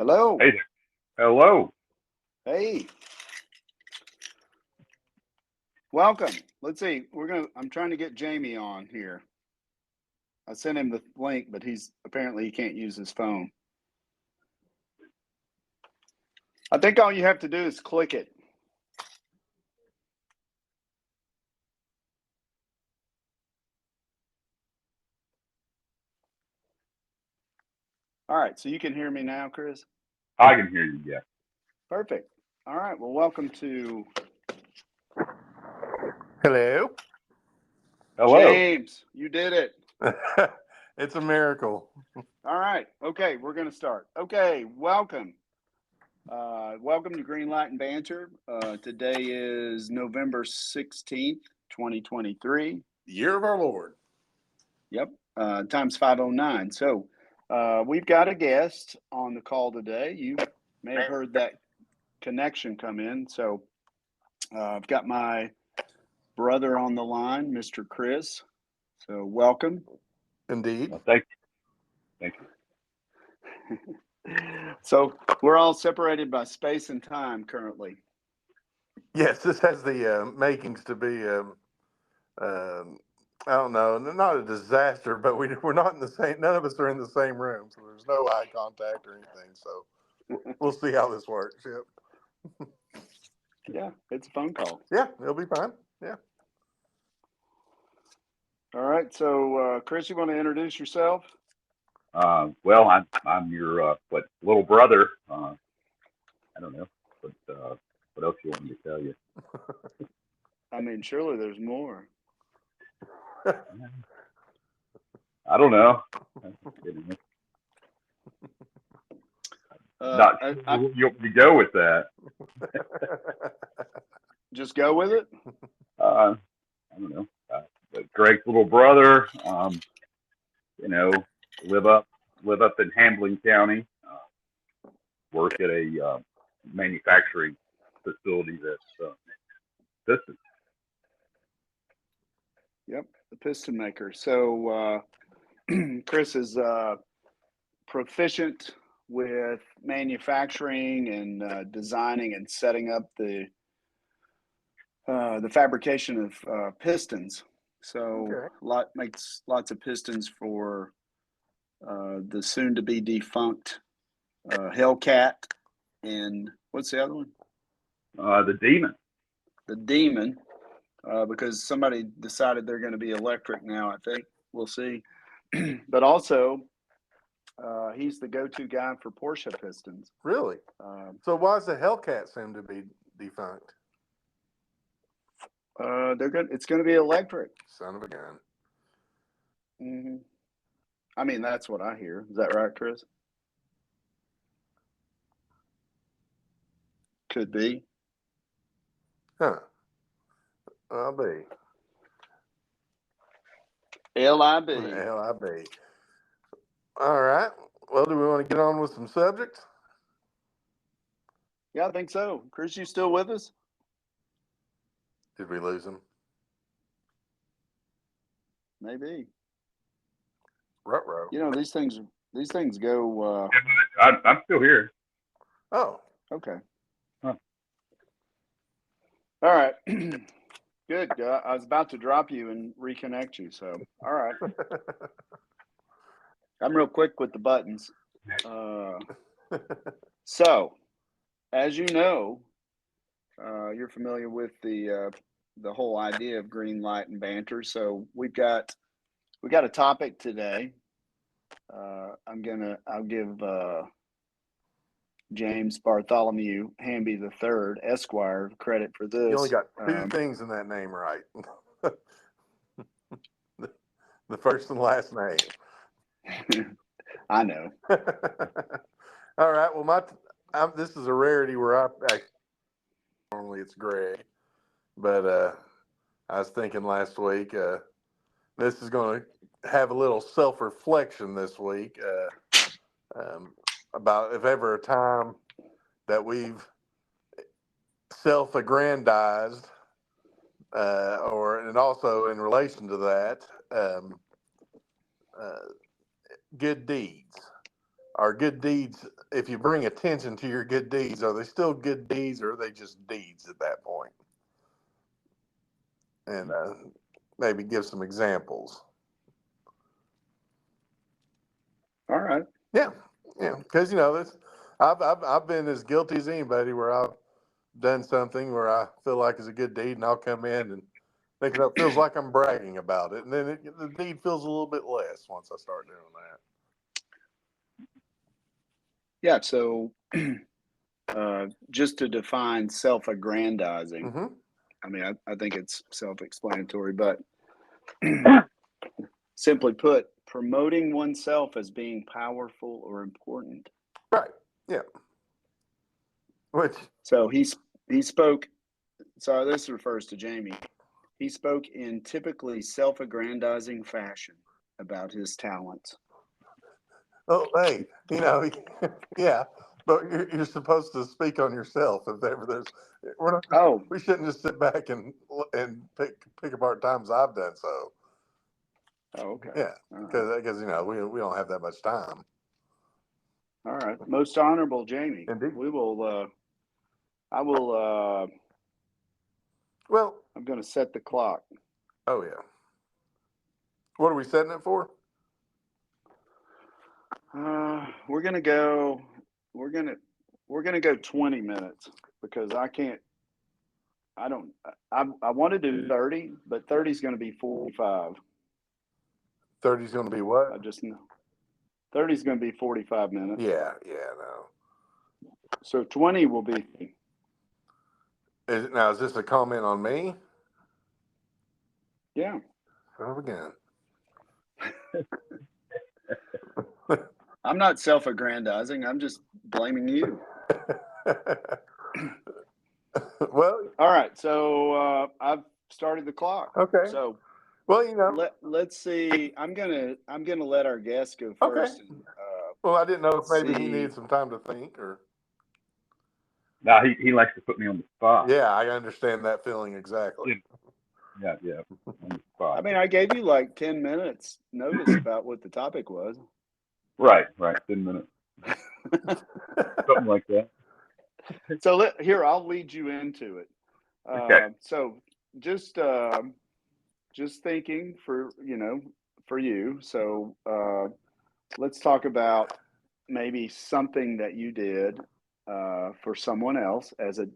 Hello. Hey there. Hello. Hey. Welcome. Let's see. I'm trying to get Jamie on here. I sent him the link, but he can't use his phone. I think all you have to do is click it. All right. So you can hear me now, Chris? I can hear you. Yeah. Perfect. All right. Well, welcome to Hello. Hello. James. You did it. It's a miracle. All right. Okay. We're going to start. Okay. Welcome. Welcome to Green Light and Banter. Today is November 16th, 2023. Year of our Lord. Yep. Time's 5:09. So we've got a guest on the call today. You may have heard that connection come in. So I've got my brother on the line, Mr. Chris. So welcome. Indeed. Well, thank you. Thank you. So we're all separated by space and time currently. Yes, this has the makings to be, I don't know, not a disaster, but we're not in the same, none of us are in the same room, so there's no eye contact or anything. So we'll see how this works. Yep. Yeah, it's a phone call. Yeah, it'll be fine. Yeah. All right. So Chris, you want to introduce yourself? Well, I'm your little brother. I don't know, but what else you want me to tell you? I mean, surely there's more. I don't know. Not sure you want me to go with that. Just go with it. I don't know. But Greg's little brother. You know, live up in Hamblen County. Work at a manufacturing facility that's piston. Yep, the piston maker. So Chris is proficient with manufacturing and designing and setting up the fabrication of pistons. So Okay. makes lots of pistons for the soon to be defunct Hellcat and what's the other one? The Demon. The Demon. Because somebody decided they're going to be electric now, I think. We'll see. But also, he's the go-to guy for Porsche pistons. Really? So why does the Hellcat seem to be defunct? It's going to be electric. Son of a gun. Mm-hmm. I mean, that's what I hear. Is that right, Chris? Could be. Huh. I'll be. LIB. LIB. All right. Well, do we want to get on with some subjects? Yeah, I think so. Chris, you still with us? Did we lose him? Maybe. Ruh-roh. You know, these things go. I'm still here. Oh. Okay. Huh. All right. Good. I was about to drop you and reconnect you. So, all right. I'm real quick with the buttons. So, as you know, you're familiar with the whole idea of green light and banter. So we got a topic today. I'll give James Bartholomew Hamby III, Esquire, credit for this. You only got two things in that name right. The first and last name. I know. All right. Well, this is a rarity where normally it's Greg, but I was thinking last week this is going to have a little self-reflection this week about if ever a time that we've self-aggrandized and also in relation to that, good deeds. Are good deeds if you bring attention to your good deeds, are they still good deeds or are they just deeds at that point? And maybe give some examples. All right. Yeah, because I've been as guilty as anybody where I've done something where I feel like it's a good deed, and I'll come in and think it feels like I'm bragging about it, and then the deed feels a little bit less once I start doing that. Yeah. So, just to define self-aggrandizing, Mm-hmm. I mean, I think it's self-explanatory, but simply put, promoting oneself as being powerful or important. Right. Yeah. Which. So he spoke. So this refers to Jamie. He spoke in typically self-aggrandizing fashion about his talents. Oh, hey, yeah, but you're supposed to speak on yourself. If ever we shouldn't just sit back and pick apart times I've done so. Oh, okay. Yeah, because we don't have that much time. All right, most honorable Jamie. Indeed. We will. I will. Well, I'm going to set the clock. Oh yeah. What are we setting it for? We're gonna go. We're gonna go 20 minutes because I can't. I don't. I want to do 30, but 30 is going to be 45. 30 is going to be what? I just know. 30 is going to be 45 minutes. Yeah, no. So 20 will be. Is this a comment on me? Yeah. Oh, again. I'm not self-aggrandizing. I'm just blaming you. Well. All right. So I've started the clock. Okay. So. Well, let's see. I'm gonna let our guest go first. Okay. And, well, I didn't know if maybe he needed some time to think, or. No, he likes to put me on the spot. Yeah, I understand that feeling exactly. Yeah, on the spot. I mean, I gave you like 10 minutes notice about what the topic was. Right, 10 minutes. Something like that. So I'll lead you into it. Okay. So just thinking for you. So let's talk about maybe something that you did for someone else as a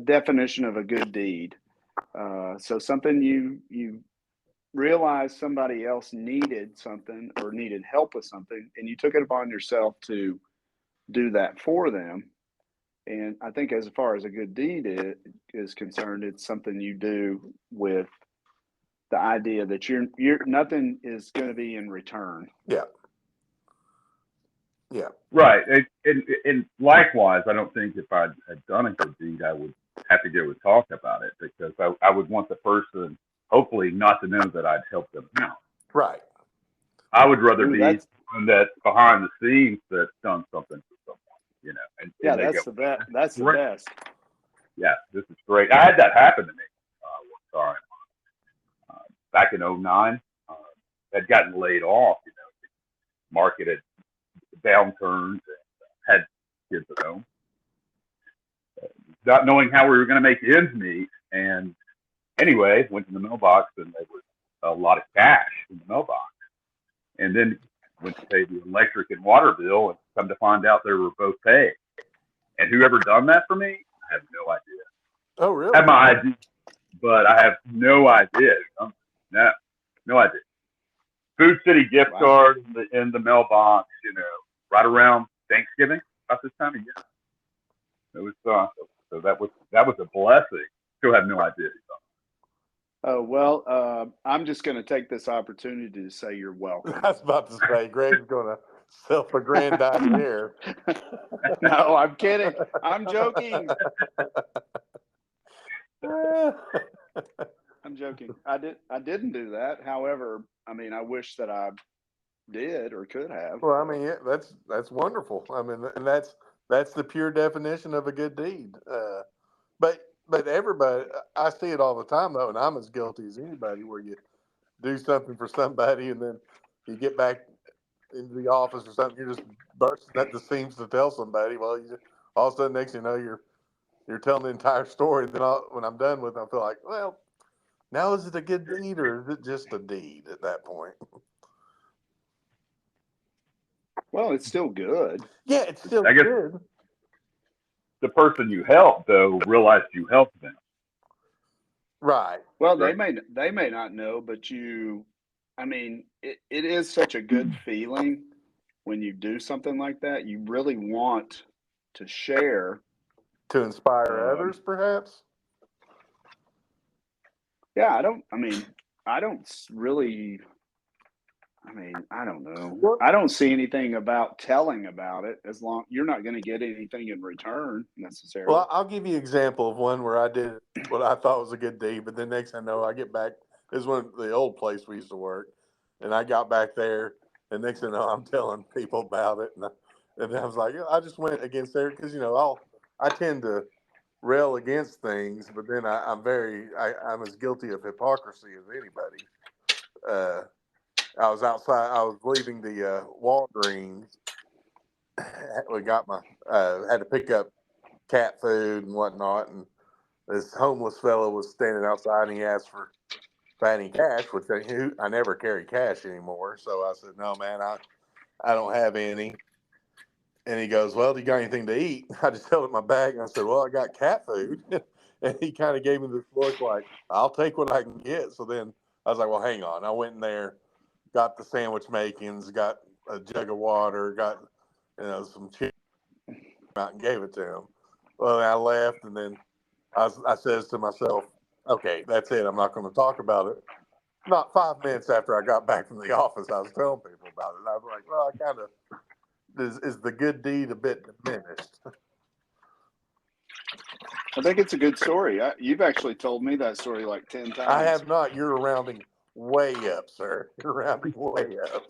definition of a good deed. So something you realized somebody else needed something or needed help with something, and you took it upon yourself to do that for them. And I think as far as a good deed is concerned, it's something you do with the idea that you're nothing is going to be in return. Yeah. Right. And likewise, I don't think if I had done a good deed, I would have to go and talk about it, because I would want the person, hopefully, not to know that I'd helped them out. Right. I would rather be someone that's behind the scenes that's done something for someone, And that's the best. That's the best. Yeah, this is great. I had that happen to me one time back in 2009. Had gotten laid off. Market had downturns and had kids at home. Not knowing how we were going to make ends meet, and anyway, went to the mailbox and there was a lot of cash in the mailbox. And then went to pay the electric and water bill, and come to find out they were both paid. And whoever done that for me, I have no idea. Oh, really? I have my idea, but I have no idea. No idea. Food City gift card in the mailbox, right around Thanksgiving, about this time of year. It was so that was a blessing. Still have no idea. Oh, well, I'm just going to take this opportunity to say you're welcome. I was about to say, Greg's going to self-aggrandize here. No, I'm kidding. I'm joking. I'm joking. I didn't do that. However, I mean, I wish that I did or could have. Well, I mean, yeah, that's wonderful. I mean, and that's the pure definition of a good deed. But everybody, I see it all the time though, and I'm as guilty as anybody. Where you do something for somebody, and then you get back into the office or something, you're just bursting at the seams to tell somebody. Well, all of a sudden, next thing you know, you're telling the entire story. Then when I'm done with it, I feel like, well, now is it a good deed or is it just a deed at that point? Well, it's still good. Yeah, it's still I guess good. the person you helped though realized you helped them. Right. Well, Right. they may not know, but I mean, it is such a good feeling when you do something like that. You really want to share. To inspire others, perhaps? Yeah, I don't really, I don't know. Well, I don't see anything about telling about it as long you're not going to get anything in return necessarily. well, I'll give you an example of one where I did what I thought was a good deed, but then next thing I know, I get back. This is when the old place we used to work, and I got back there, and next thing I know, I'm telling people about it, and I was like, I just went against there because I tend to rail against things, but then I'm as guilty of hypocrisy as anybody. Uh, I was outside. I was leaving the Walgreens. We got had to pick up cat food and whatnot, and this homeless fellow was standing outside, and he asked for any cash, which I never carry cash anymore. So I said, "No, man, I don't have any." And he goes, "Well, do you got anything to eat?" I just held up my bag, and I said, "Well, I got cat food." And he kind of gave me this look like, "I'll take what I can get." So then I was like, "Well, hang on." I went in there, got the sandwich makings, got a jug of water, got some chicken out and gave it to him. Well, I left, and then I says to myself, "Okay, that's it. I'm not going to talk about it." Not 5 minutes after I got back from the office, I was telling people about it. And I was like, "Well, I kind of is the good deed a bit diminished?" I think it's a good story. You've actually told me that story like 10 times. I have not. You're rounding way up, sir. You're rounding way up.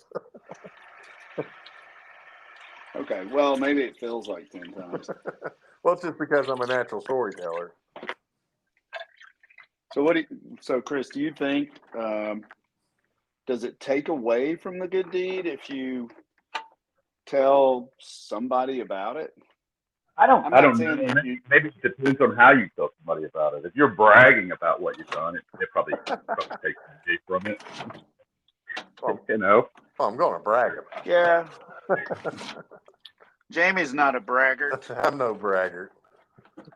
Okay, well, maybe it feels like 10 times. Well, it's just because I'm a natural storyteller. So Chris, do you think does it take away from the good deed if you tell somebody about it? I don't I'm not know. saying you Maybe it depends on how you tell somebody about it. If you're bragging about what you've done, it probably takes away from it. Well, I'm going to brag about it. Yeah. Jamie's not a braggart. I'm no braggart.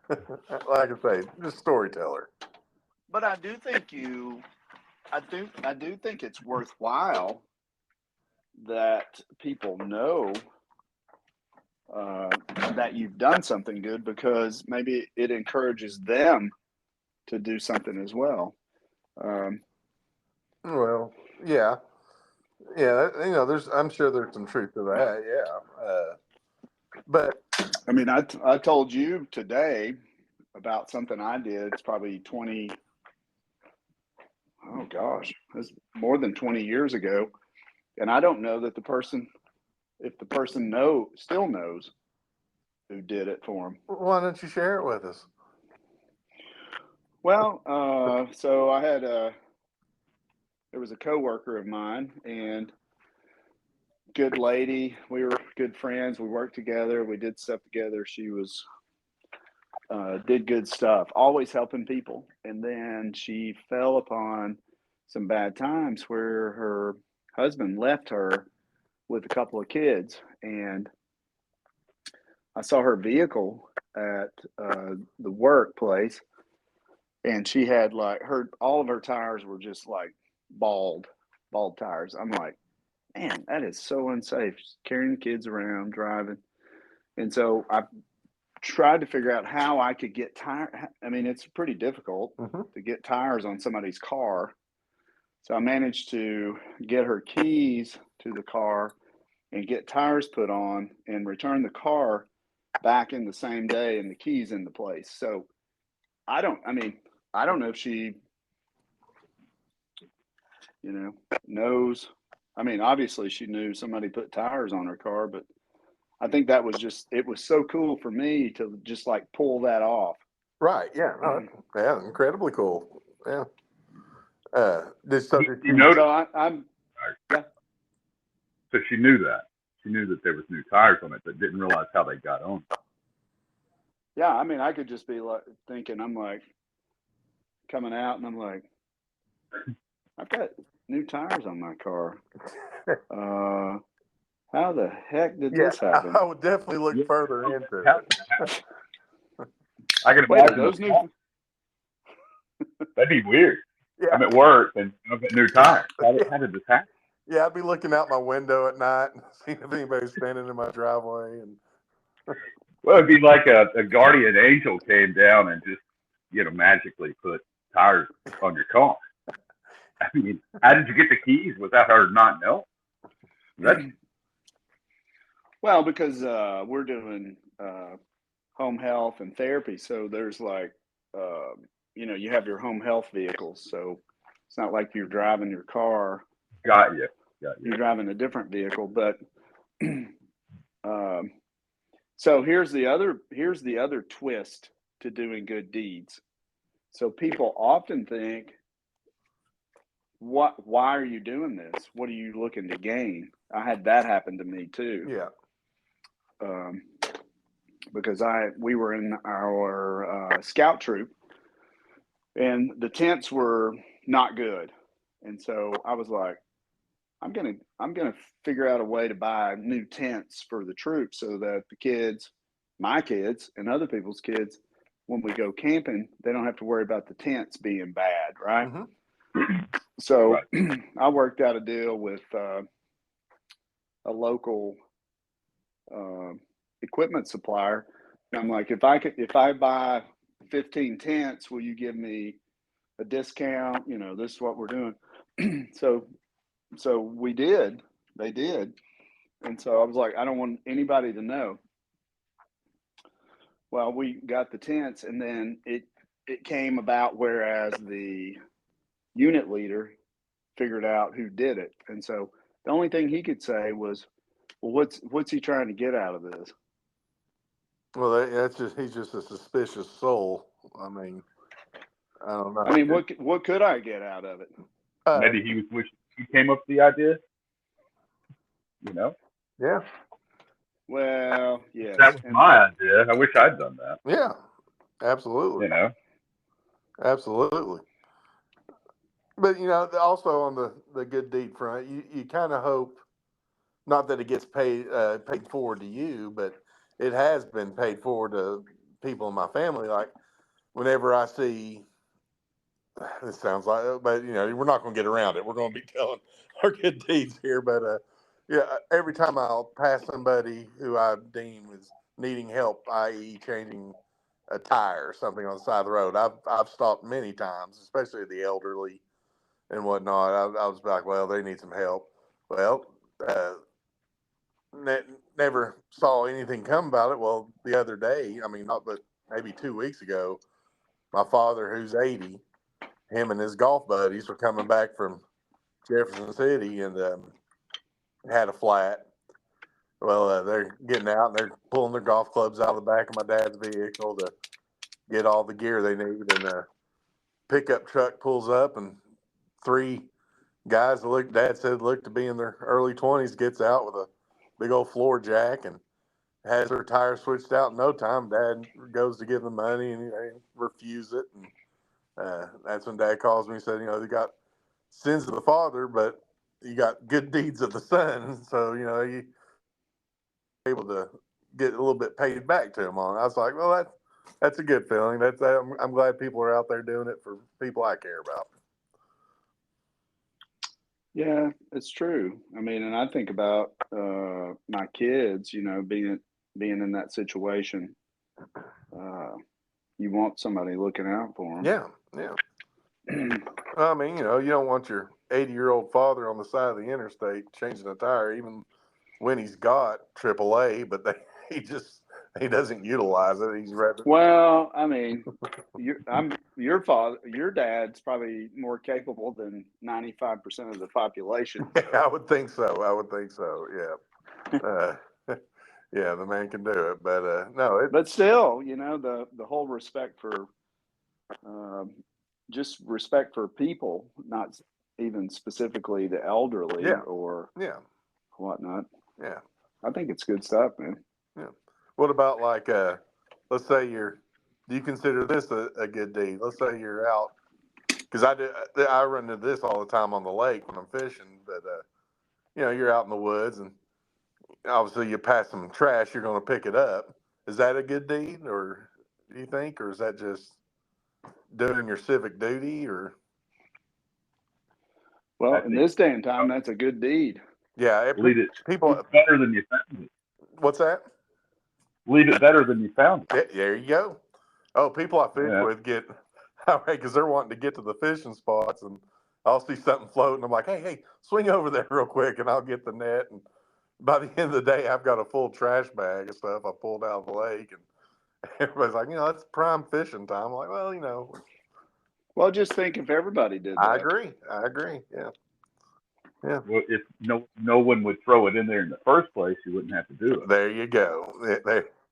Like I say, just storyteller. But I do think it's worthwhile that people know that you've done something good, because maybe it encourages them to do something as well. Well, yeah. I'm sure there's some truth to that. Yeah. But I mean, I told you today about something I did. It's probably 20. Oh gosh, it's more than 20 years ago, and I don't know that if the person still knows who did it for him. why don't you share it with us? Well, so there was a coworker of mine, and good lady. We were good friends. We worked together. We did stuff together. She was did good stuff, always helping people. And then she fell upon some bad times where her husband left her with a couple of kids, and I saw her vehicle at the workplace, and she had all of her tires were just like bald tires. I'm like, man, that is so unsafe. Just carrying kids around, driving. And so I tried to figure out how I could get tire. I mean, it's pretty difficult to get tires on somebody's car. So I managed to get her keys to the car and get tires put on and return the car back in the same day and the keys in the place. So I don't know if she, knows. I mean, obviously she knew somebody put tires on her car, but I think it was so cool for me to just like pull that off. Right. Yeah. No, yeah. Incredibly cool. Yeah. This subject. You know, So I'm yeah. So she knew that. She knew that there was new tires on it, but didn't realize how they got on. Yeah, I mean, I could just be like thinking, I'm like coming out, and I'm like, I've got new tires on my car. How the heck did Yeah, this happen? I would definitely look further into it. I can Wait, imagine those new. that'd be weird. Yeah, I'm at work and I've got new tires. How yeah, did this happen? yeah. I'd be looking out my window at night and seeing if anybody's standing in my driveway. And Well, it'd be like a guardian angel came down and just, magically put tires on your car. I mean, how did you get the keys without her not knowing? Well, because we're doing home health and therapy, so there's like, you have your home health vehicles, so it's not like you're driving your car. Got you. You're driving a different vehicle, but so here's the other twist to doing good deeds. So people often think, why are you doing this? What are you looking to gain? I had that happen to me too. yeah, Because we were in our scout troop, and the tents were not good, and so I was like, I'm gonna figure out a way to buy new tents for the troops so that the kids, my kids, and other people's kids, when we go camping, they don't have to worry about the tents being bad, right? mm-hmm. So Right. I worked out a deal with a local equipment supplier. And I'm like, if I buy 15 tents, will you give me a discount? This is what we're doing. So we did. They did. And so I was like, I don't want anybody to know. Well, we got the tents, and then it came about whereas the unit leader figured out who did it. And so the only thing he could say was, well, what's he trying to get out of this? Well, he's just a suspicious soul. I mean, I don't know. I mean, what could I get out of it? Maybe he was wishing he came up with the idea. Yeah, Well, yes. That was my idea. I wish I'd done that. yeah, absolutely, absolutely. But also on the good deed front, you kind of hope not that it gets paid forward to you, but it has been paid forward to people in my family. Like whenever I see, this sounds like, but we're not going to get around it. We're going to be telling our good deeds here, but yeah, every time I'll pass somebody who I deem is needing help, i.e., changing a tire or something on the side of the road, I've stopped many times, especially the elderly and whatnot. I was like, well, they need some help. Well, never saw anything come about it. Well, the other day, I mean, not but maybe 2 weeks ago, my father, who's 80, him and his golf buddies were coming back from Jefferson City and had a flat. Well, they're getting out and they're pulling their golf clubs out of the back of my dad's vehicle to get all the gear they need. And a pickup truck pulls up and three guys that Dad said looked to be in their early 20s gets out with a big old floor jack and has her tire switched out in no time. Dad goes to give them money and they refuse it. And that's when Dad calls me and said, they got sins of the father, but you got good deeds of the son. So, you able to get a little bit paid back to him on. I was like, well, that's a good feeling. I'm glad people are out there doing it for people I care about. Yeah, it's true. I mean, and I think about my kids, being in that situation. You want somebody looking out for them. Yeah, yeah. I mean, you don't want your 80-year-old father on the side of the interstate changing a tire, even when he's got AAA, but he doesn't utilize it. He's rather. Well, I mean, your dad's probably more capable than 95% of the population. Yeah, I would think so. Yeah. Yeah, the man can do it, but no. But still, the whole respect for, just respect for people, not even specifically the elderly Yeah. or Yeah. whatnot. Yeah. I think it's good stuff, man. Yeah. What about like let's say do you consider this a good deed? Let's say you're out, because I run into this all the time on the lake when I'm fishing. But you're out in the woods, and obviously you pass some trash, you're going to pick it up. Is that a good deed, or do you think, or is that just doing your civic duty, or? Well, I in think this day and time, that's a good deed. Yeah, leave it people. better than you found it. What's that? Leave it better than you found it. There you go. Oh, people I fish Yeah. with get because they're wanting to get to the fishing spots, and I'll see something floating. I'm like, hey, swing over there real quick, and I'll get the net. And by the end of the day, I've got a full trash bag of stuff I pulled out of the lake, and everybody's like, that's prime fishing time. I'm like, well, Well, just think if everybody did I that. agree. Yeah. Yeah. Well, if no one would throw it in there in the first place, you wouldn't have to do it. There you go.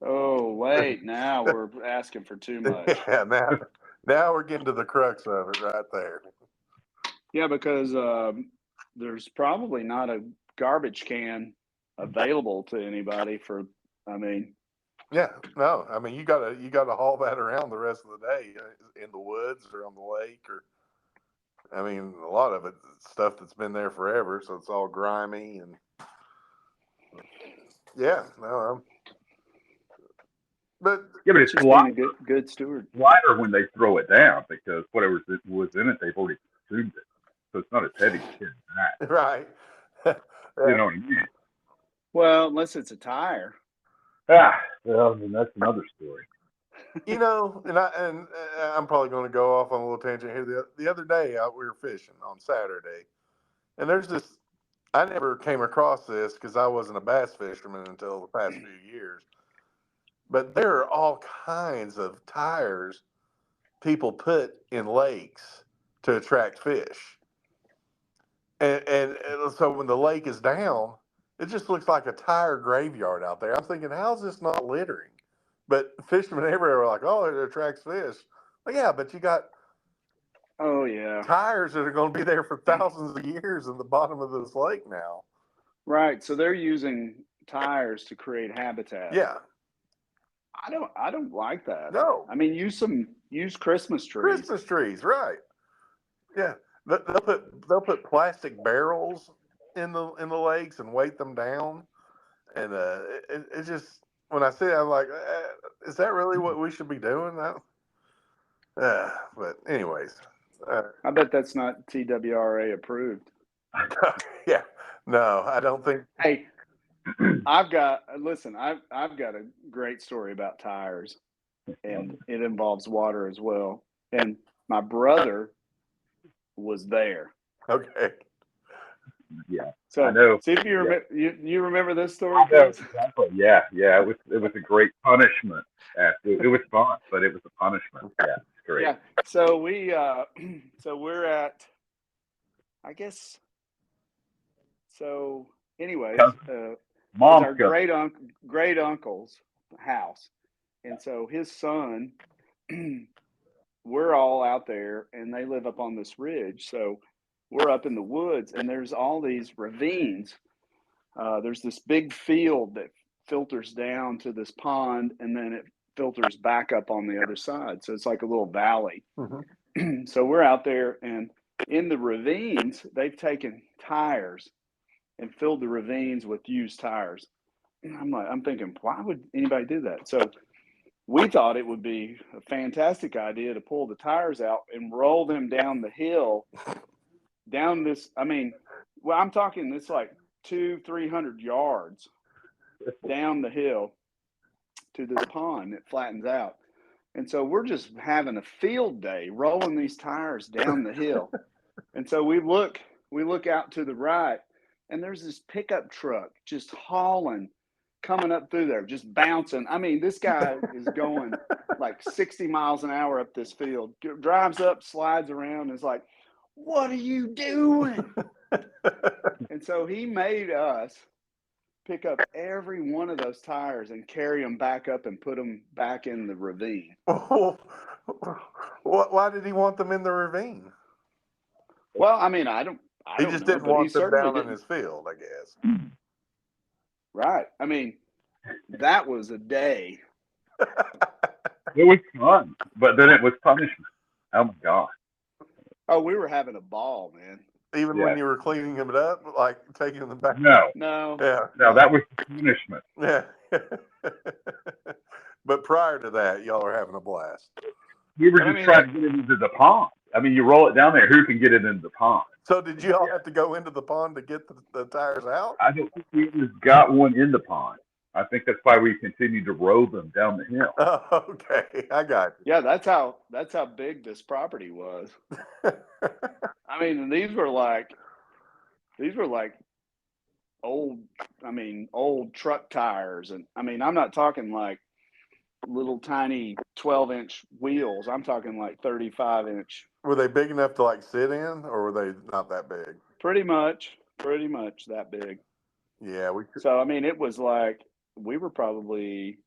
Oh, wait, now we're asking for too much. Yeah, now we're getting to the crux of it right there. Yeah, because there's probably not a garbage can available to anybody for, I mean. Yeah, no, I mean you gotta haul that around the rest of the day in the woods or on the lake, or I mean a lot of it stuff that's been there forever, so it's all grimy and yeah, no, but it's just being a good steward. Lighter when they throw it down because whatever was in it, they've already consumed it, so it's not as heavy as carrying that. right. You know what I mean? Well, unless it's a tire. Well, and that's another story. And I'm probably going to go off on a little tangent here. The other day we were fishing on Saturday, and there's this. I never came across this because I wasn't a bass fisherman until the past few years. But there are all kinds of tires people put in lakes to attract fish. And so when the lake is down, it just looks like a tire graveyard out there. I'm thinking, how's this not littering? But fishermen everywhere are like, oh, it attracts fish. Well, yeah, but you got tires that are going to be there for thousands of years in the bottom of this lake now. Right. So they're using tires to create habitat. Yeah. I don't like that. No. I mean, use Christmas trees. Christmas trees, right? Yeah. They'll put plastic barrels in the lakes and weight them down, and it just when I see it, I'm like, is that really what we should be doing? But anyways, I bet that's not TWRA approved. Yeah, no, I don't think. Hey, I've got a great story about tires, and it involves water as well. And my brother was there. Okay. Yeah. So I know. See if you remember. You remember this story? I know, exactly. Yeah. It was a great punishment. It was fun, but it was a punishment. Yeah, it's great. Yeah. So we're at, I guess. So, anyways, Mom's our great uncle's house, and so his son. We're all out there, and they live up on this ridge. So we're up in the woods, and there's all these ravines. There's this big field that filters down to this pond, and then it filters back up on the other side. So it's like a little valley. Mm-hmm. So we're out there, and in the ravines, they've taken tires and filled the ravines with used tires. And I'm thinking, why would anybody do that? So we thought it would be a fantastic idea to pull the tires out and roll them down the hill, down this. I mean, well, I'm talking this like 200-300 yards down the hill to this pond that flattens out. And so we're just having a field day rolling these tires down the hill. And so we look out to the right, and there's this pickup truck just coming up through there, just bouncing. I mean, this guy is going like 60 miles an hour up this field, drives up, slides around, and is like, what are you doing? And so he made us pick up every one of those tires and carry them back up and put them back in the ravine. Why did he want them in the ravine? Well, I mean, I don't He just know, didn't want them down in his field, I guess. Right. I mean, that was a day. It was fun, but then it was punishment. Oh my god. Oh, we were having a ball, man. Even when Yeah. you were cleaning them up, like taking them back. No, No. Yeah. no, that was punishment. Yeah. But prior to that, y'all are having a blast. We were But I just mean, trying to get it into the pond. I mean, you roll it down there. Who can get it into the pond? So did you all have to go into the pond to get the tires out? I don't think we just got one in the pond. I think that's why we continued to row them down the hill. Oh, okay, I got yeah, that's how big this property was. you. I mean, these were like old truck tires, and I mean, I'm not talking like little tiny 12-inch wheels. I'm talking like 35-inch. Were they big enough to like sit in, or were they not that big? Pretty much that big. Yeah, So I mean, it was like we were probably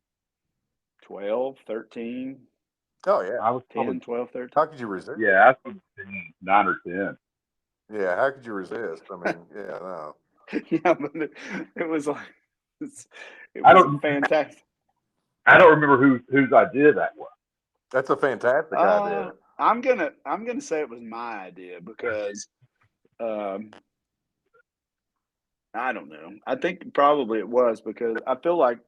12, 13, Oh yeah. I was 10, probably 12, 13. How could you resist? yeah, I was 9 or 10. Yeah, how could you resist? I mean, yeah, no. Yeah, but it was like it I was don't fantastic. I don't remember whose idea that was. That's a fantastic idea. I'm gonna say it was my idea because I don't know. I think probably it was because I feel like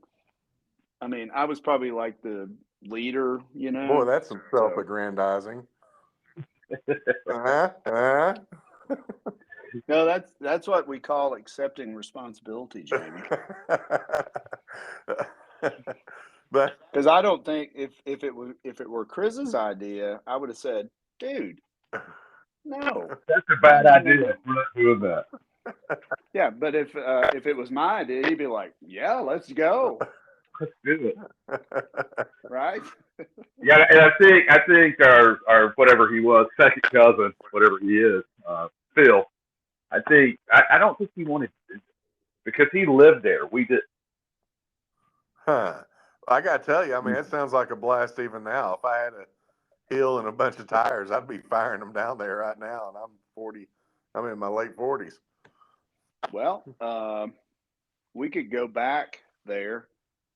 I mean I was probably like the leader, you know. Boy, that's some So self-aggrandizing. Uh-huh. no, that's what we call accepting responsibility, Jamie. But Because I don't think if it were Chris's idea, I would have said, "Dude, no, That's a why bad would you want idea. to?" We're not doing that. Yeah, but if it was my idea, he'd be like, "Yeah, let's go," Let's do it. right? Yeah, and I think our whatever he was, second cousin, whatever he is, Phil. I don't think he wanted to do it because he lived there. We did. Huh. I gotta tell you, I mean, it sounds like a blast even now. If I had a hill and a bunch of tires, I'd be firing them down there right now. And I'm 40. I'm in my late 40s. Well, we could go back there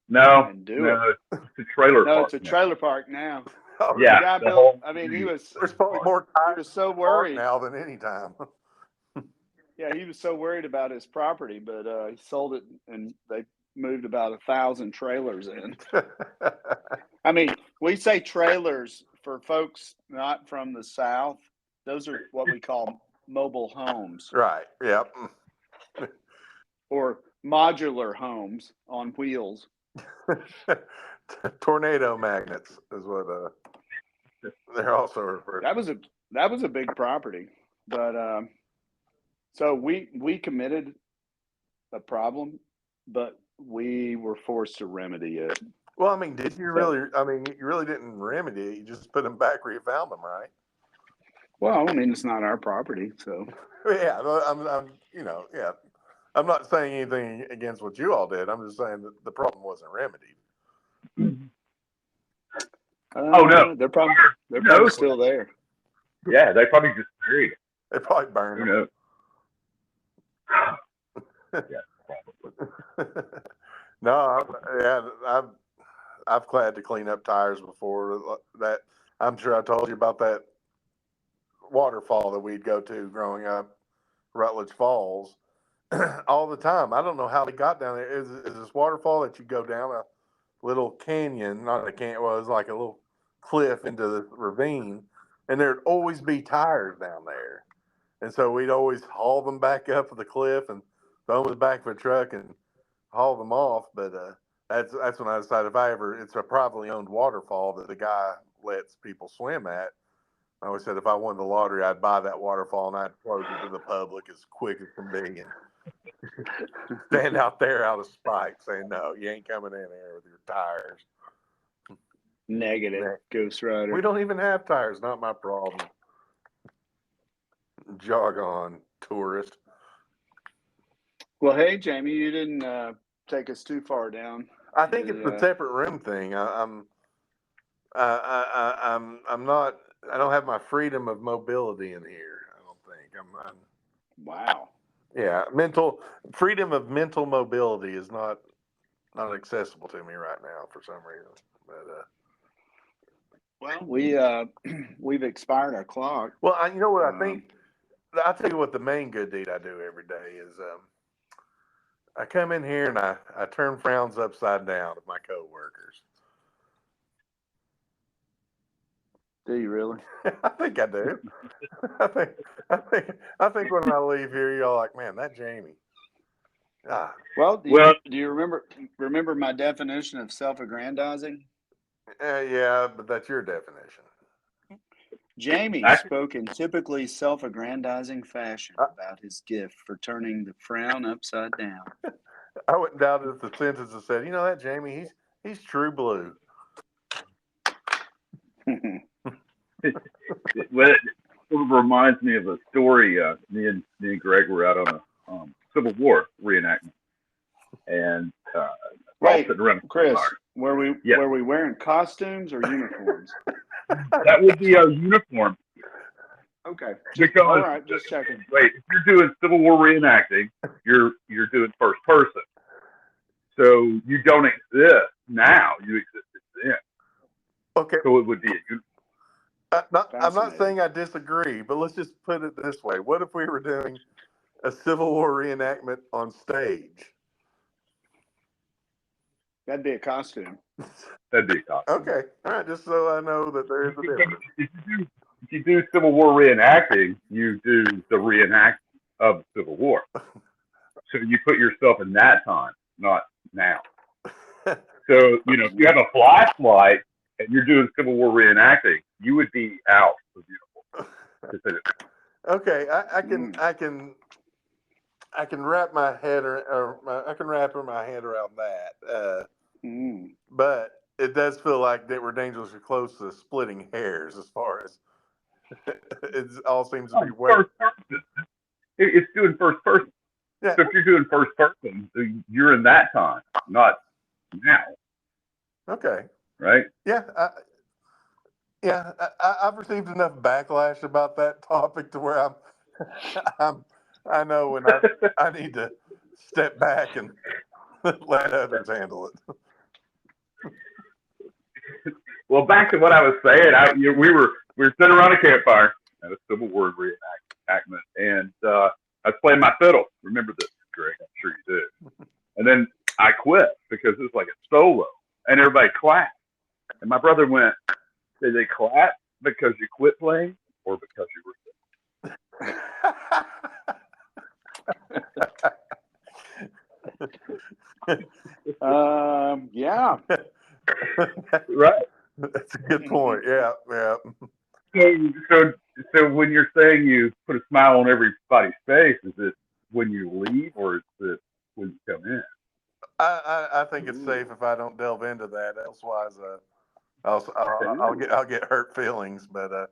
No, and do it. no, it's a trailer No, park it's a now. trailer park now. Oh, Yeah, The guy the built. whole I mean, he thing. was there's probably more he tires was so in the park worried. now than any time. Yeah, he was so worried about his property, but he sold it, and they moved about 1,000 trailers in. I mean, we say trailers for folks not from the South. Those are what we call mobile homes Right. Yep. or modular homes on wheels. Tornado magnets is what they're also referred to. That was a big property, but so we committed a problem, but we were forced to remedy it. Well, I mean, did you really? I mean, you really didn't remedy it. You just put them back where you found them, right? Well, I mean, it's not our property, so Yeah. Yeah. I'm not saying anything against what you all did. I'm just saying that the problem wasn't remedied. Oh no, they're probably still there. yeah, they probably just buried it. They probably burned Who them. knows? Yeah, probably. No, I've had to clean up tires before. That I'm sure I told you about that waterfall that we'd go to growing up, Rutledge Falls, all the time. I don't know how we got down there. Is this waterfall that you go down a little canyon? Not a canyon. Well, it was like a little cliff into the ravine, and there'd always be tires down there. And so we'd always haul them back up the cliff and throw them in the back of a truck and haul them off. But that's when I decided it's a privately owned waterfall that the guy lets people swim at. I always said if I won the lottery, I'd buy that waterfall and I'd close it to the public as quick as can be and stand out there out of spite saying, no, you ain't coming in here with your tires. Negative, Ghost Rider. We don't even have tires. Not my problem. Jog on, tourist. Well, hey, Jamie, you didn't take us too far down. I think it's the separate room thing. I'm not. I don't have my freedom of mobility in here. I don't think. Wow. Yeah, freedom of mental mobility is not accessible to me right now for some reason. But Well, we've expired our clock. you know what I think? I'll tell you what the main good deed I do every day is. I come in here and I turn frowns upside down of my coworkers. Do you really? I think I do. I think when I leave here, y'all like, man, that Jamie. Well, do you remember my definition of self-aggrandizing? Yeah, but that's your definition. Jamie spoke in typically self-aggrandizing fashion about his gift for turning the frown upside down. I wouldn't doubt if the sentence that said, that Jamie, he's true blue. Well, it sort of reminds me of a story. Me and Greg were out on a Civil War reenactment, and right, sitting around Chris, were we wearing costumes or uniforms? That would be a uniform. Okay. Because, all right, just checking. Wait, if you're doing Civil War reenacting, you're doing first person. So you don't exist now. You existed then. Okay. So it would be a uniform. I'm not saying I disagree, but let's just put it this way. What if we were doing a Civil War reenactment on stage? That'd be a costume. That'd be a costume. Okay. All right. Just so I know that there is a difference. If you do Civil War reenacting, you do the reenact of the Civil War. So you put yourself in that time, not now. So, if you have a flashlight and you're doing Civil War reenacting, you would be out of uniform. Okay, I can wrap my head I can wrap my head around that. But it does feel like that we're dangerously close to splitting hairs as far as it all seems to be first person. It's doing first person. Yeah. So if you're doing first person, you're in that time, not now. Okay. Right? Yeah. I've received enough backlash about that topic to where I know when I need to step back and let others handle it. Well, back to what I was saying, we were sitting around a campfire at a Civil War reenactment, and I was playing my fiddle. Remember this, Greg? I'm sure you did. And then I quit because it was like a solo, and everybody clapped. And my brother went, "Did they clap because you quit playing, or because you were sick?" Yeah. Right. That's a good point. Yeah. So when you're saying you put a smile on everybody's face, is it when you leave or is it when you come in? I think it's safe if I don't delve into that. Elsewise, I'll get hurt feelings. But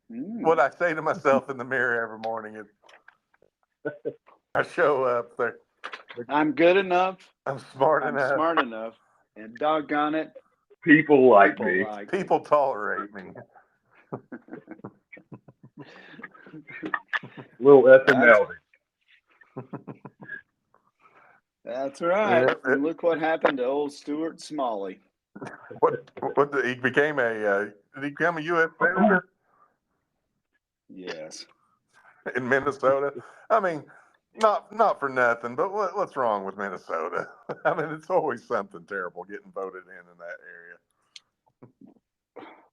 what I say to myself in the mirror every morning is, I show up there. I'm good enough. I'm smart enough. And doggone it, people like me. People tolerate me. Little SNL. That's right. Yeah. And look what happened to old Stuart Smalley. He became did he become a U.S. senator? Yes. In Minnesota. I mean, not for nothing, but what's wrong with Minnesota? I mean, it's always something terrible getting voted in that area.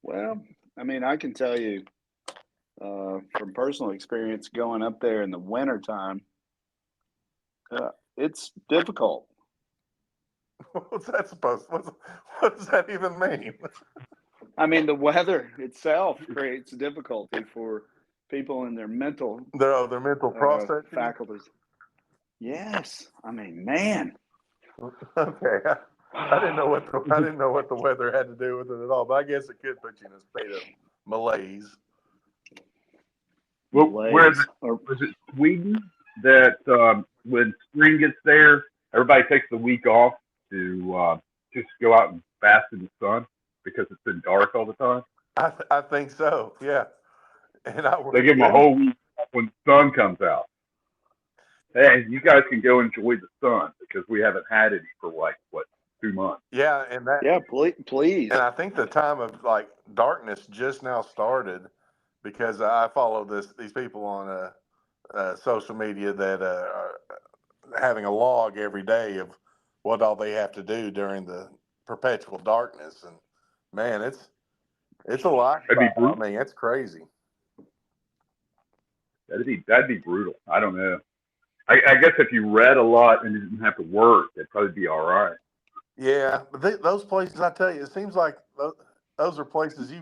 Well, I mean, I can tell you from personal experience going up there in the wintertime, it's difficult. What's that supposed? What does that even mean? I mean, the weather itself creates difficulty for people in their mental process faculties. Yes, I mean, man. Okay, I didn't know what the weather had to do with it at all, but I guess it could put you in a state of malaise. Well, was it Sweden that when spring gets there, everybody takes the week off to just go out and bask in the sun because it's been dark all the time? I think so, yeah. And they give them a whole week when the sun comes out. Hey, you guys can go enjoy the sun because we haven't had any for like what 2 months. Yeah, Yeah, please. and I think the time of like darkness just now started because I follow these people on social media that are having a log every day of what all they have to do during the perpetual darkness, and man, it's a That'd be lifestyle. I brutal. mean, it's crazy. That'd be brutal. I don't know. I guess if you read a lot and you didn't have to work, it'd probably be all right. Yeah, but those places, I tell you, it seems like those are places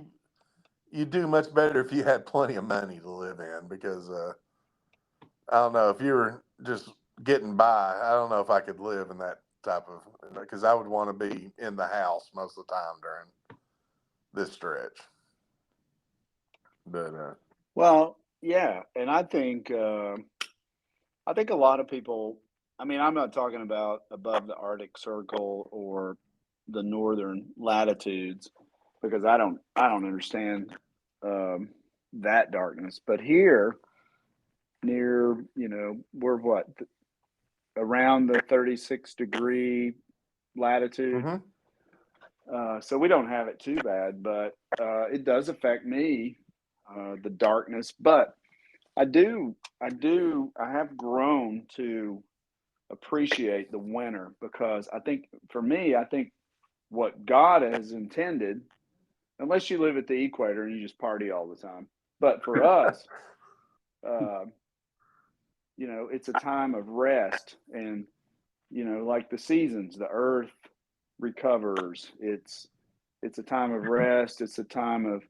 you do much better if you had plenty of money to live in because I don't know if you were just getting by. I don't know if I could live in that type of because I would want to be in the house most of the time during this stretch. But Well, yeah, and I think a lot of people. I mean, I'm not talking about above the Arctic Circle or the northern latitudes because I don't understand um, that darkness. But here, near we're what around the 36-degree latitude, mhm. so we don't have it too bad. But it does affect me, the darkness. But I have grown to appreciate the winter because I think for me, I think what God has intended, unless you live at the equator and you just party all the time, but for us, uh, it's a time of rest and, like the seasons, the earth recovers. It's a time of rest. It's a time of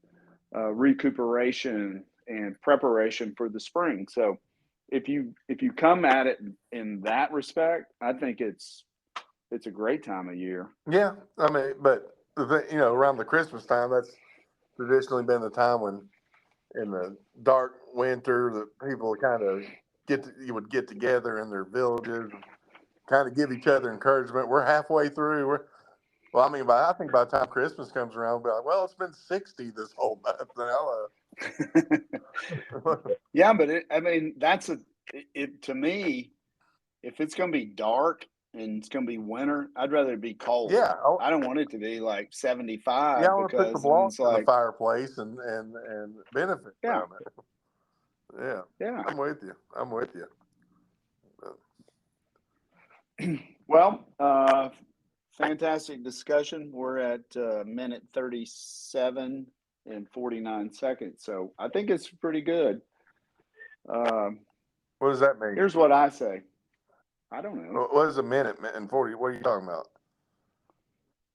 recuperation and preparation for the spring. So if you come at it in that respect, I think it's a great time of year. Yeah, I mean, but around the Christmas time, that's traditionally been the time when in the dark winter that people kind of you would get together in their villages, and kind of give each other encouragement. We're halfway through. Well, I mean, I think by the time Christmas comes around, we'll be like, well, it's been 60 this whole month now. Yeah, but I mean, to me, if it's going to be dark and it's going to be winter, I'd rather it be cold. Yeah, I don't want it to be like yeah, I 75 want to put some because then logs it's in the like, fireplace and benefit yeah, from it. Yeah, yeah. I'm with you. I'm with you. Well, fantastic discussion. We're at minute 37 and 49 seconds. So I think it's pretty good. Um, What does that mean? Here's what I say. I don't know. What is a minute and 40? What are you talking about?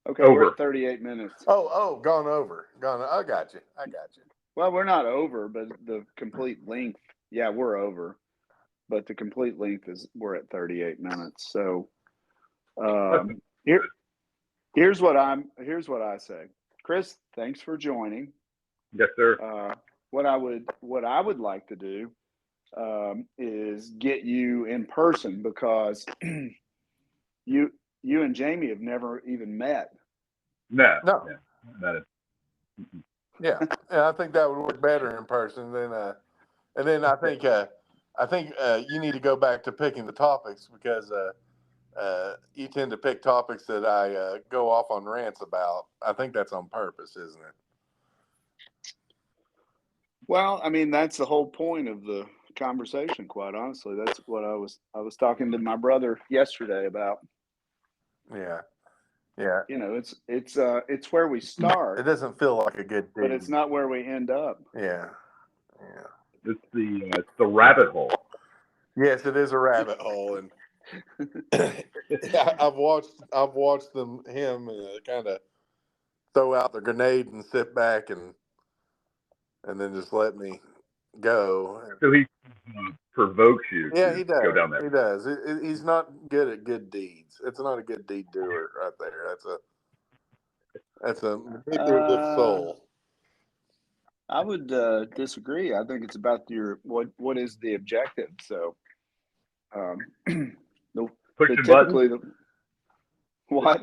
Okay, we're Over. at 38 minutes. Oh, gone over. Gone. I got you. I got you. Well, we're not over, but the complete length, yeah, we're over. But the complete length we're at 38 minutes. So here here's what I say. Chris, thanks for joining. Yes, sir. What I would like to do is get you in person because you and Jamie have never even met. No. No. Yeah. That is. Yeah. Yeah. I think that would work better in person than. And then I think you need to go back to picking the topics because you tend to pick topics that I go off on rants about. I think that's on purpose, isn't it? Well, I mean, that's the whole point of the conversation, quite honestly. That's what I was talking to my brother yesterday about. Yeah. Yeah. It's where we It start, doesn't feel like a good but it's deed. not where we end up. Yeah. Yeah. It's the rabbit hole. Yes, it is a rabbit hole, and I've watched him kind of throw out the grenade and sit back and then just let me go. So he provokes you Yeah, to he go does. down that. He does. He's not good at good deeds. It's not a good deed doer right there. That's a manipulative Uh, soul. I would disagree. I think it's about what is the objective. So, um, the Pushing buttons. typically the what?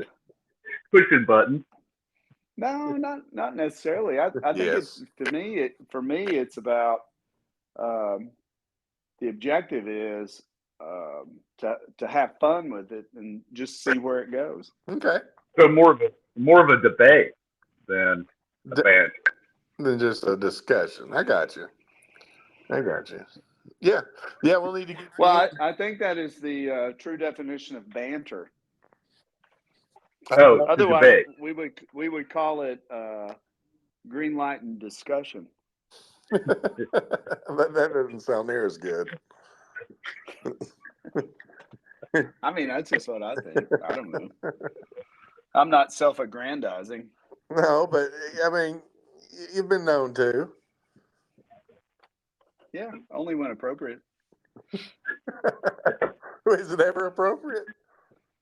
Pushing buttons. No, not necessarily. I think Yes. for me it's about um, the objective is to have fun with it and just see where it goes. Okay. So more of a debate than a banter. Than just a discussion. I got you. Yeah. We'll need to get. Well, I think that is the true definition of banter. Oh, it's a Otherwise, debate. we would call it green light and discussion. That doesn't sound near as good. I mean, that's just what I think. I don't know. I'm not self-aggrandizing. No, but I mean, you've been known to. Yeah, only when appropriate. Is it ever appropriate?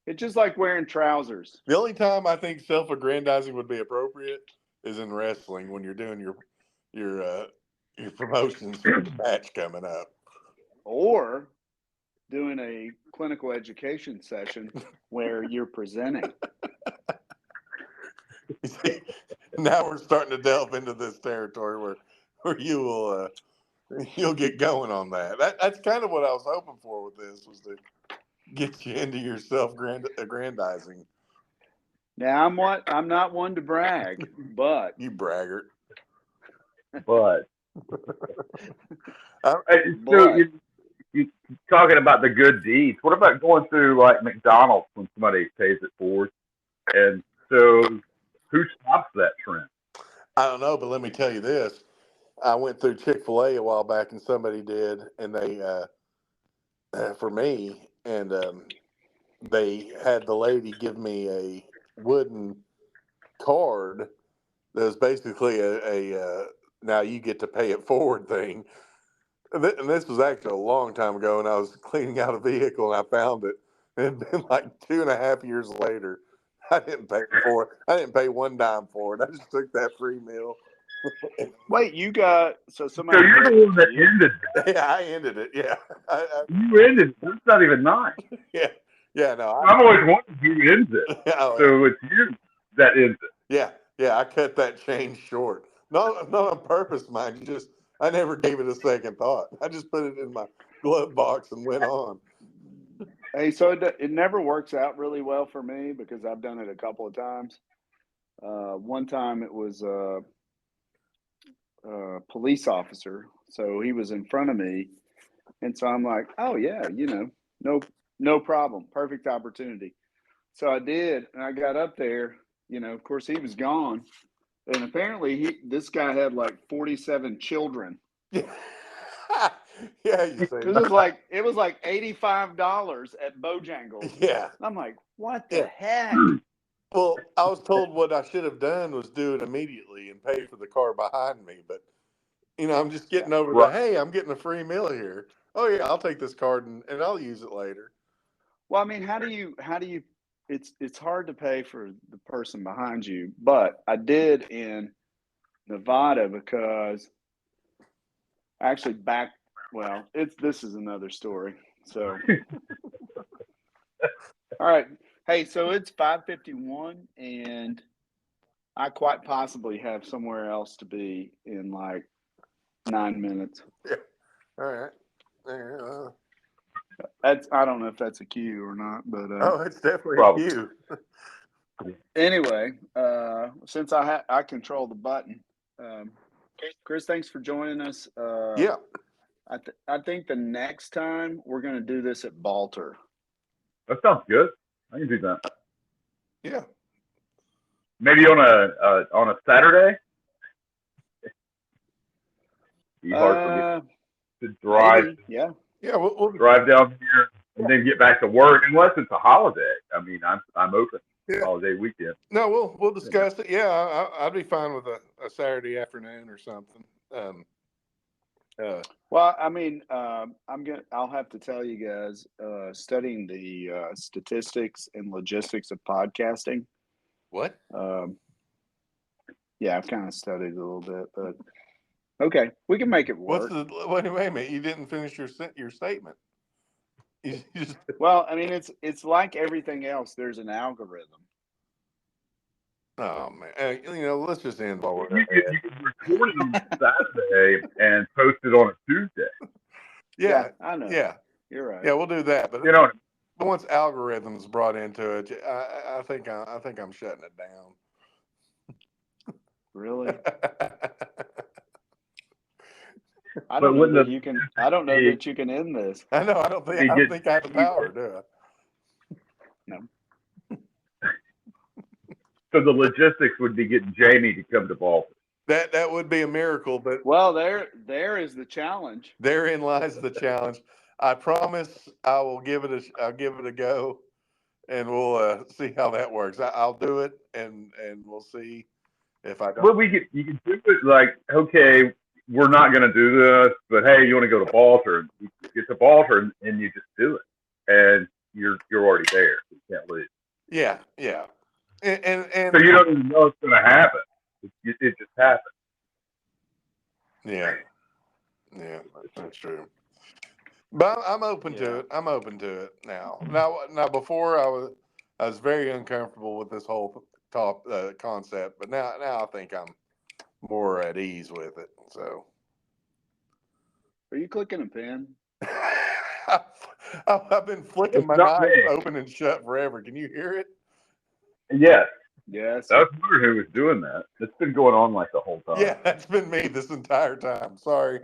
It's just like wearing trousers. The only time I think self-aggrandizing would be appropriate is in wrestling when you're doing your promotions for the match coming up. Or doing a clinical education session where you're presenting. See, now we're starting to delve into this territory where you will you'll get going on that. That's kind of what I was hoping for with this, was to get you into your self-aggrandizing. Now I'm not one to brag, but You braggart. But I- so you talking about the good deeds. What about going through like McDonald's when somebody pays it forward? And so who stops that trend? I don't know, but let me tell you this. I went through Chick-fil-A a while back, and somebody did, and they for me, and they had the lady give me a wooden card that was basically a now you get to pay it forward thing. And this was actually a long time ago, and I was cleaning out a vehicle, and I found it. It had been like 2.5 years later. I didn't pay for it. I didn't pay one dime for it. I just took that free meal. wait, you got So somebody. you're the one that ended it. Yeah, I ended it. Yeah, You ended it. That's not even nice. yeah. No, I've always wondered who ends it. oh, So it's you that ends it. yeah. I cut that change short. Not on purpose, mind you. Just I never gave it a second thought. I just put it in my glove box and went on. Hey, so it never works out really well for me because I've done it a couple of times. One time it was a police officer, so he was in front of me, and so I'm like, oh yeah, no problem, perfect opportunity. So I did, and I got up there. Of course, he was gone, and apparently this guy had like 47 children. Yeah, you say Because it was like $85 at Bojangles. yeah. And I'm like, what the heck? Well, I was told what I should have done was do it immediately and pay for the car behind me. But, I'm just getting over Right. hey, I'm getting a free meal here. Oh, yeah, I'll take this card and I'll use it later. Well, I mean, how do you it's hard to pay for the person behind you, but I did in Nevada because actually this is another story. So, all right. Hey, so it's 5:51 and I quite possibly have somewhere else to be in like 9 minutes. Yeah. All right. Yeah. I don't know if that's a cue or not, but Oh, it's definitely Probably. you. anyway, since I control the button, Chris, thanks for joining us. Yeah. I think the next time we're going to do this at Balter. That sounds good. I can do that. Yeah. Maybe on a Saturday. Be hard for me to drive. Maybe, yeah. Yeah. We'll drive down here and then get back to work unless it's a holiday. I mean, I'm open holiday weekend. No, we'll discuss it. Yeah, I'd be fine with a Saturday afternoon or something. Well, I mean, I'll have to tell you guys, studying the statistics and logistics of podcasting. What? Yeah, I've kind of studied a little bit, but okay, we can make it work. Wait a minute. You didn't finish your statement. You just, Well, I mean, it's like everything else. There's an algorithm. oh man, let's just end while we're You can record it on Saturday and post it on a Tuesday. Yeah, I know. Yeah, You're right. Yeah, we'll do that. But You know, once algorithms brought into it, I think I'm shutting it down. Really? I But don't know wouldn't that the- you can. I don't know that you can end this. I know. I don't think I have the power, do I? No. so the logistics would be getting Jamie to come to Baltimore. That would be a miracle, but Well, there is the challenge. therein lies the challenge. I promise I'll give it a go, and we'll see how that works. I'll do it, and we'll see if I don't. Well, you can do it like, okay, we're not going to do this, but hey, you want to go to Baltimore? You get to Baltimore and you just do it, and you're already there. You can't lose. Yeah, and So you don't even know it's going to happen. It just happens. yeah, that's true. But I'm open to Yeah. it. I'm open to it now. Now, before I was very uncomfortable with this whole concept, but now I think I'm more at ease with it. So Are you clicking a pen? I've been flicking It's my not knife me. open and shut forever. Can you hear it? Yes, Yes. I was wondering who was doing that. It's been going on like the whole time. Yeah, that's been me this entire time. Sorry.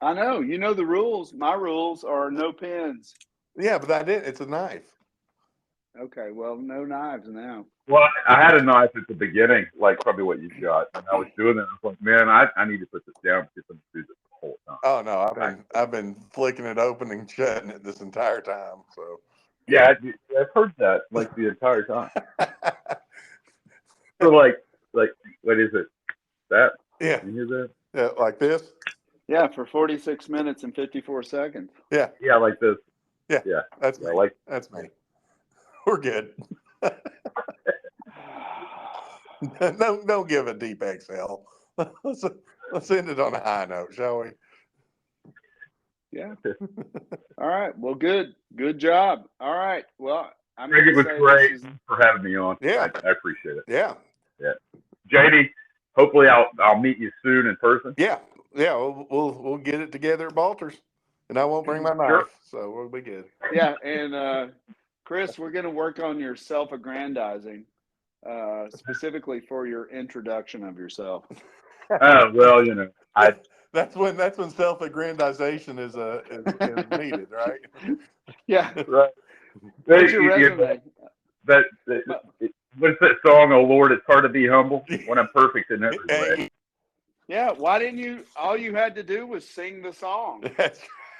I know. You know the rules. My rules are no pens. Yeah, but I didn't. It's a knife. Okay. Well, no knives now. Well, I had a knife at the beginning, like probably what you got, and I was doing it. I was like, man, I need to put this down because I'm doing this the whole time. Oh no, I've been flicking it open and shutting it this entire time. So Yeah, I've heard that like the entire time. So like, what is it? That? yeah, You hear that? yeah, like this. Yeah, for 46 minutes and 54 seconds. Yeah, Yeah, like this. yeah, Yeah, that's yeah, me. like That's me. We're good. Don't give a deep exhale. Let's end it on a high note, shall we? Yeah. All right. Well, good. Good job. All right. Well, I'm Greg, going it was to say great. this is. Thanks for having me on. Yeah. I appreciate it. Yeah, JD, hopefully I'll meet you soon in person. yeah. We'll get it together at Balters, and I won't bring my knife, Sure. so we'll be good. Yeah. And Chris, we're going to work on your self-aggrandizing, specifically for your introduction of yourself. Oh well, you know, That's when self-aggrandization is needed, right? Yeah. right. What's your You- resume? What's that song? Oh Lord, it's hard to be humble when I'm perfect in every way. Hey, Yeah. Why didn't you? All you had to do was sing the song.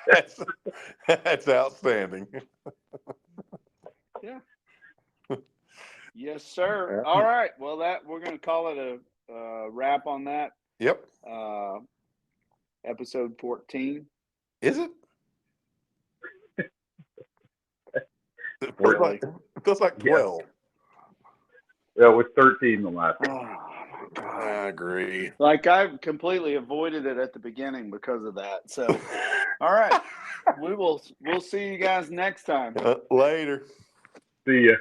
that's outstanding. Yeah. Yes, sir. All right. Well, we're going to call it a wrap on that. Yep. Episode 14. Is it? It Really? feels like 12. Yeah, it was 13 the last Oh one. my God. I agree. Like I've completely avoided it at the beginning because of that. So, all right. We'll see you guys next time. Later. See ya.